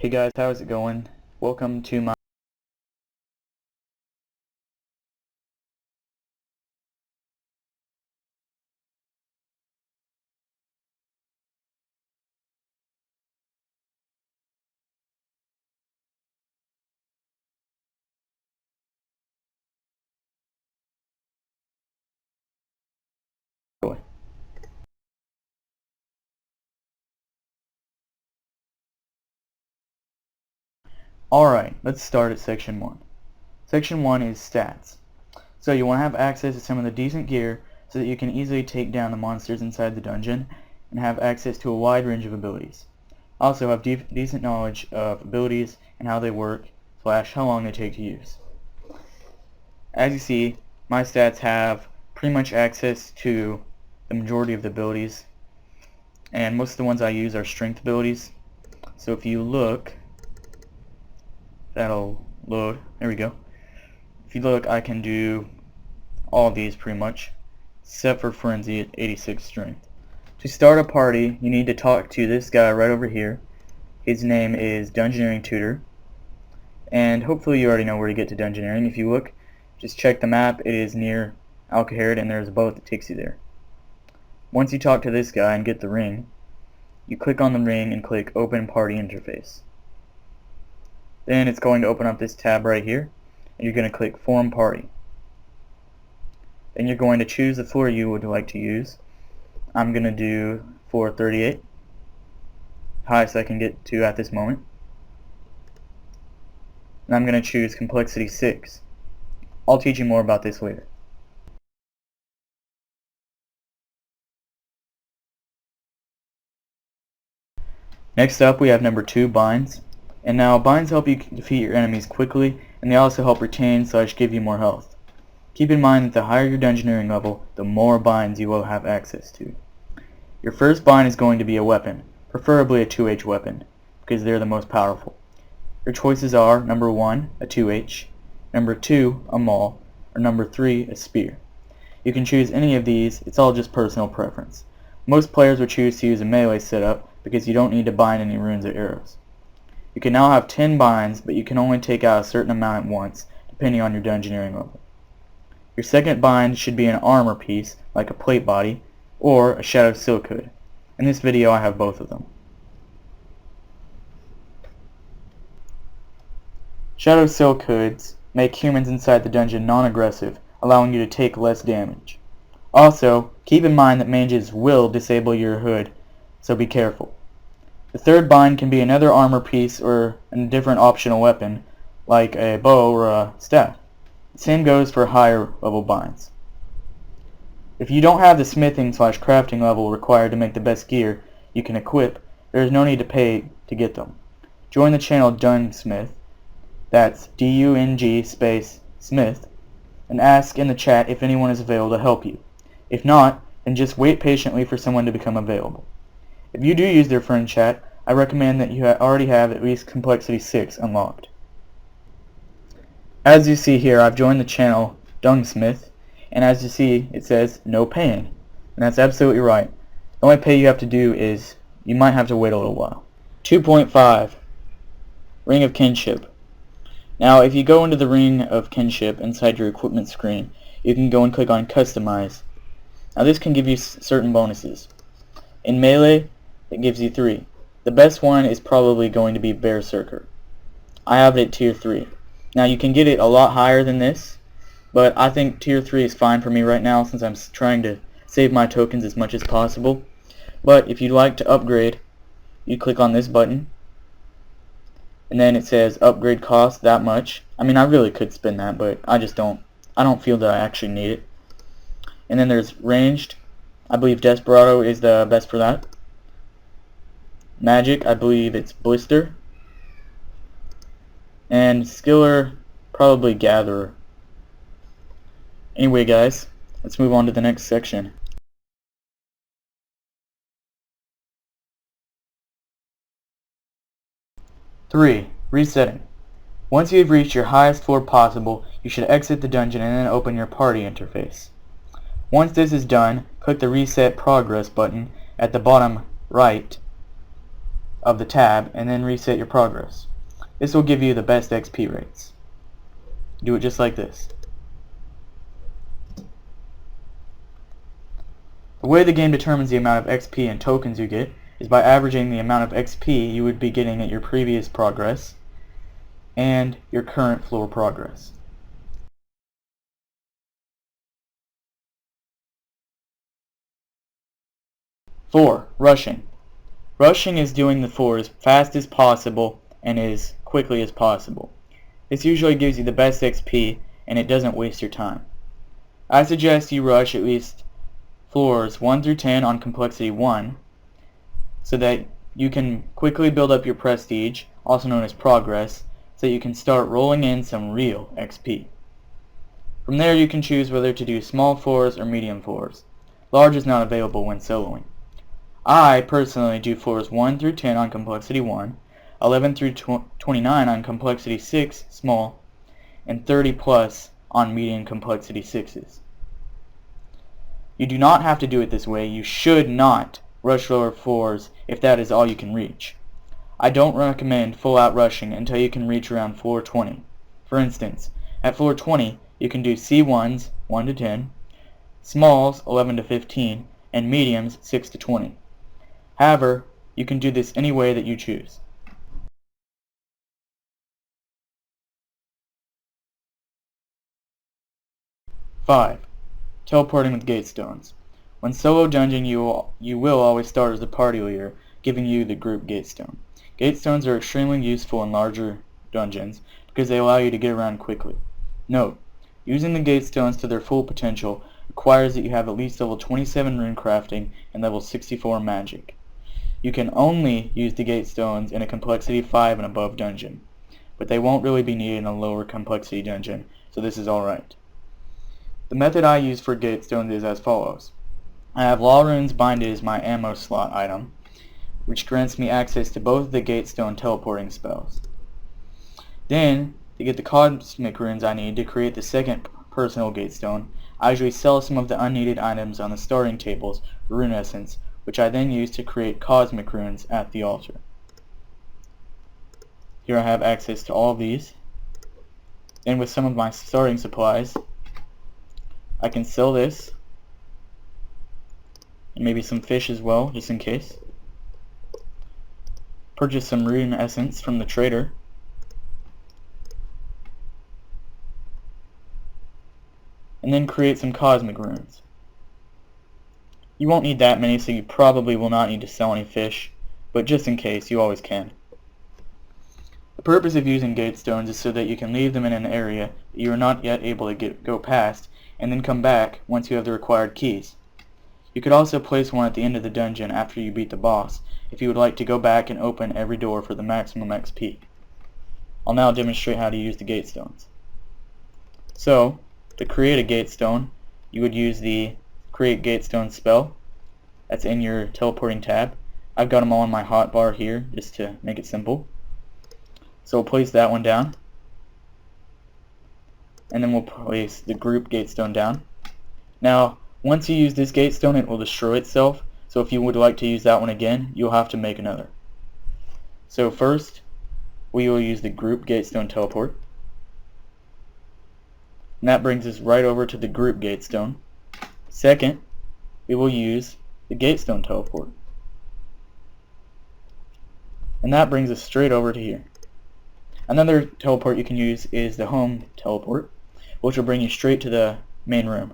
Hey guys, how's it going? Welcome to my Alright, let's start at Section 1. Section 1 is Stats. So you want to have access to some of the decent gear so that you can easily take down the monsters inside the dungeon and have access to a wide range of abilities. Also have decent knowledge of abilities and how they work, / how long they take to use. As you see, my stats have pretty much access to the majority of the abilities, and most of the ones I use are strength abilities. So if you look, that'll load. There we go. If you look, I can do all of these pretty much, except for Frenzy at 86 strength. To start a party, you need to talk to this guy right over here. His name is Dungeoneering Tutor, and hopefully you already know where to get to Dungeoneering. If you look, just check the map. It is near Alcaherd, and there's a boat that takes you there. Once you talk to this guy and get the ring, you click on the ring and click Open Party Interface. Then it's going to open up this tab right here, and you're going to click Form Party. Then you're going to choose the floor you would like to use. I'm going to do floor 38, highest I can get to at this moment. And I'm going to choose Complexity 6. I'll teach you more about this later. Next up we have number 2, Binds. And now binds help you defeat your enemies quickly, and they also help retain / give you more health. Keep in mind that the higher your dungeoneering level, the more binds you will have access to. Your first bind is going to be a weapon, preferably a 2H weapon, because they're the most powerful. Your choices are number 1, a 2H, number 2, a maul, or number 3, a spear. You can choose any of these, it's all just personal preference. Most players would choose to use a melee setup because you don't need to bind any runes or arrows. You can now have 10 binds, but you can only take out a certain amount at once, depending on your dungeoneering level. Your second bind should be an armor piece, like a plate body, or a Shadow Silk Hood. In this video I have both of them. Shadow Silk Hoods make humans inside the dungeon non-aggressive, allowing you to take less damage. Also, keep in mind that mages will disable your hood, so be careful. The third bind can be another armor piece or a different optional weapon, like a bow or a staff. The same goes for higher level binds. If you don't have the smithing / crafting level required to make the best gear you can equip, there is no need to pay to get them. Join the channel Dungsmith, that's D-U-N-G space Smith, and ask in the chat if anyone is available to help you. If not, then just wait patiently for someone to become available. If you do use their friend chat, I recommend that you already have at least Complexity 6 unlocked. As you see here, I've joined the channel Dungsmith, and as you see, it says no paying. And that's absolutely right. The only pay you have to do is, you might have to wait a little while. 2.5, Ring of Kinship. Now if you go into the Ring of Kinship inside your equipment screen, you can go and click on Customize. Now this can give you certain bonuses. In melee, it gives you 3. The best one is probably going to be Berserker. I have it at tier 3. Now you can get it a lot higher than this, but I think tier 3 is fine for me right now since I'm trying to save my tokens as much as possible. But if you'd like to upgrade, you click on this button, and then it says upgrade cost that much. I mean, I really could spend that, but I don't feel that I actually need it. And then there's ranged. I believe Desperado is the best for that. Magic, I believe it's Blister. And Skiller, probably Gatherer. Anyway guys, let's move on to the next section. Three, resetting. Once you have reached your highest floor possible, you should exit the dungeon and then open your party interface. Once this is done, click the Reset Progress button at the bottom right of the tab and then reset your progress. This will give you the best XP rates. Do it just like this. The way the game determines the amount of XP and tokens you get is by averaging the amount of XP you would be getting at your previous progress and your current floor progress. Four, rushing. Rushing is doing the floor as fast as possible and as quickly as possible. This usually gives you the best XP and it doesn't waste your time. I suggest you rush at least floors 1 through 10 on complexity 1 so that you can quickly build up your prestige, also known as progress, so you can start rolling in some real XP. From there you can choose whether to do small floors or medium floors. Large is not available when soloing. I personally do floors 1 through 10 on complexity 1, 11 through 29 on complexity 6 small, and 30 plus on medium complexity 6s. You do not have to do it this way. You should not rush lower floors if that is all you can reach. I don't recommend full out rushing until you can reach around floor 20. For instance, at floor 20 you can do C1s 1 to 10, smalls 11 to 15, and mediums 6 to 20. However, you can do this any way that you choose. Five, teleporting with Gatestones. When solo dungeoning, you will always start as the party leader, giving you the group Gatestone. Gatestones are extremely useful in larger dungeons because they allow you to get around quickly. Note, using the Gatestones to their full potential requires that you have at least level 27 rune crafting and level 64 magic. You can only use the Gatestones in a complexity 5 and above dungeon, but they won't really be needed in a lower complexity dungeon, so this is alright. The method I use for Gatestones is as follows. I have Law Runes Binded as my ammo slot item, which grants me access to both the Gatestone teleporting spells. Then, to get the cosmic runes I need to create the second personal Gatestone, I usually sell some of the unneeded items on the starting tables for rune essence, which I then use to create cosmic runes at the altar. Here I have access to all of these. Then with some of my starting supplies, I can sell this, and maybe some fish as well, just in case. Purchase some rune essence from the trader. And then create some cosmic runes. You won't need that many, so you probably will not need to sell any fish, but just in case, you always can. The purpose of using Gatestones is so that you can leave them in an area that you are not yet able to go past, and then come back once you have the required keys. You could also place one at the end of the dungeon after you beat the boss, if you would like to go back and open every door for the maximum XP. I'll now demonstrate how to use the Gatestones. So, to create a Gatestone, you would use the Create Gatestone spell. That's in your teleporting tab. I've got them all in my hotbar here, just to make it simple. So we'll place that one down. And then we'll place the group Gatestone down. Now, once you use this Gatestone, it will destroy itself. So if you would like to use that one again, you'll have to make another. So first, we will use the group Gatestone teleport. And that brings us right over to the group Gatestone. Second, we will use the Gatestone teleport. And that brings us straight over to here. Another teleport you can use is the home teleport, which will bring you straight to the main room.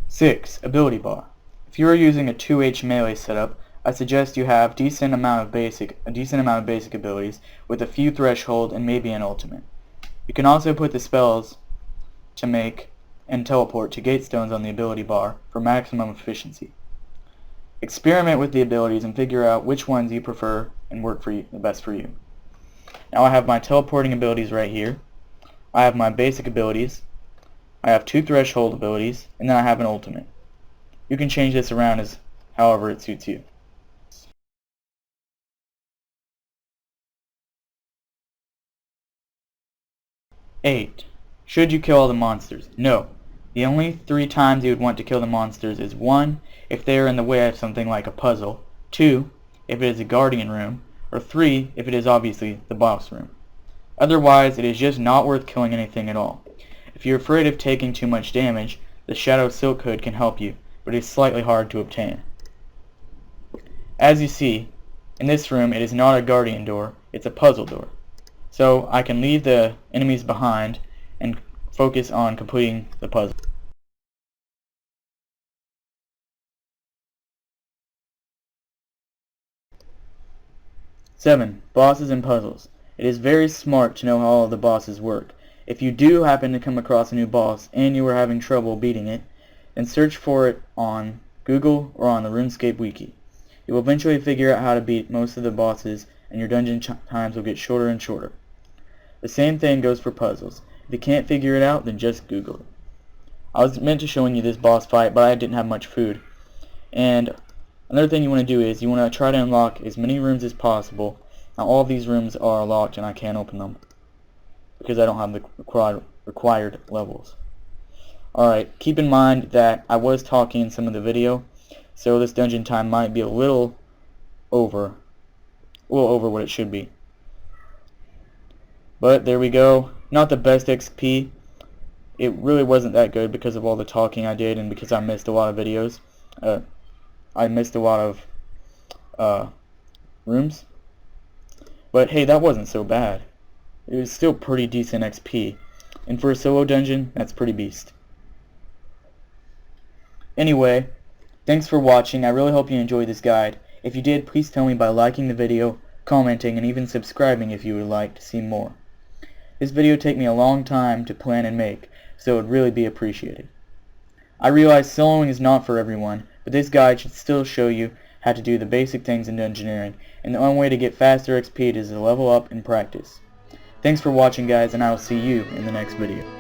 Six, ability bar. If you are using a 2H melee setup, I suggest you have a decent amount of basic abilities with a few threshold and maybe an ultimate. You can also put the spells to make and teleport to Gatestones on the ability bar for maximum efficiency. Experiment with the abilities and figure out which ones you prefer and work for you, the best for you. Now I have my teleporting abilities right here. I have my basic abilities. I have 2 threshold abilities, and then I have an ultimate. You can change this around as however it suits you. 8. Should you kill all the monsters? No. The only 3 times you would want to kill the monsters is 1, if they are in the way of something like a puzzle, 2, if it is a guardian room, or 3, if it is obviously the boss room. Otherwise, it is just not worth killing anything at all. If you're afraid of taking too much damage, the Shadow Silk Hood can help you, but it is slightly hard to obtain. As you see, in this room it is not a guardian door, it's a puzzle door. So I can leave the enemies behind and focus on completing the puzzle. 7. Bosses and puzzles. It is very smart to know how all of the bosses work. If you do happen to come across a new boss and you are having trouble beating it, then search for it on Google or on the RuneScape wiki. You will eventually figure out how to beat most of the bosses, and your dungeon times will get shorter and shorter. The same thing goes for puzzles. If you can't figure it out, then just Google it. I was meant to showing you this boss fight, but I didn't have much food. And another thing you want to do is you want to try to unlock as many rooms as possible. Now all of these rooms are locked and I can't open them because I don't have the required levels. Alright, keep in mind that I was talking in some of the video, so this dungeon time might be a little over what it should be. But there we go. Not the best XP. It really wasn't that good because of all the talking I did and because I missed a lot of videos. I missed a lot of rooms. But hey, that wasn't so bad. It was still pretty decent XP. And for a solo dungeon, that's pretty beast. Anyway, thanks for watching. I really hope you enjoyed this guide. If you did, please tell me by liking the video, commenting, and even subscribing if you would like to see more. This video took me a long time to plan and make, so it would really be appreciated. I realize soloing is not for everyone, but this guide should still show you how to do the basic things in Dungeoneering, and the only way to get faster XP is to level up and practice. Thanks for watching guys, and I will see you in the next video.